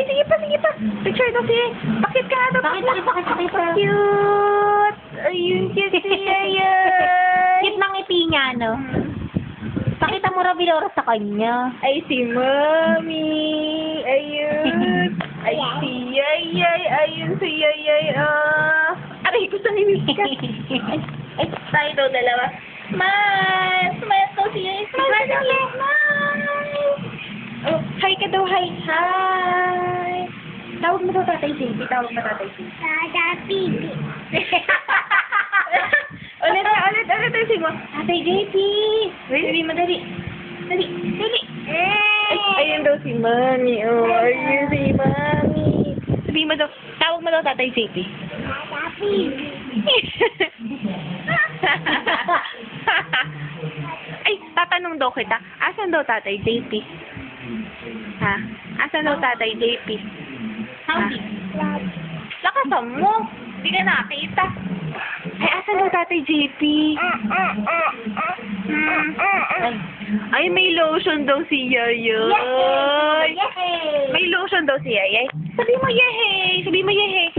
sige pa, sige pa. Picture daw si Yay. Bakit ka daw? Bakit? Cute. Ayun, cute si Yay. Cute ng ngiti niya, no? Pakita mo Rabilora sa kanya. Ay, si Mami. Ayun. Ay, si Yay. Ayun si Yay. Aray ko sa nimiss ka. Ay, tayo daw dalawa. Smile! Smile daw si Yay. Smile daw si Yay. Smile! Oh, hi ka daw. Hi. Tawag mo daw Tatay JP. Tawag mo Tatay JP. Ulit. Sige mo. Tatay JP. Dali mo, dali. Dali. Ayun daw si Mami. Oh, ayun si Mami. Sabi mo daw, tawag mo daw Tatay JP. Ay, tatanong daw kita. Asan daw Tatay JP? Ha? Asan daw Tatay JP? Lakasan mo. Hindi ka nakita. Ay, asan daw Tatay JP? Ay, may lotion daw si Yayay. May lotion daw si Yayay. Sabi mo, Yehey.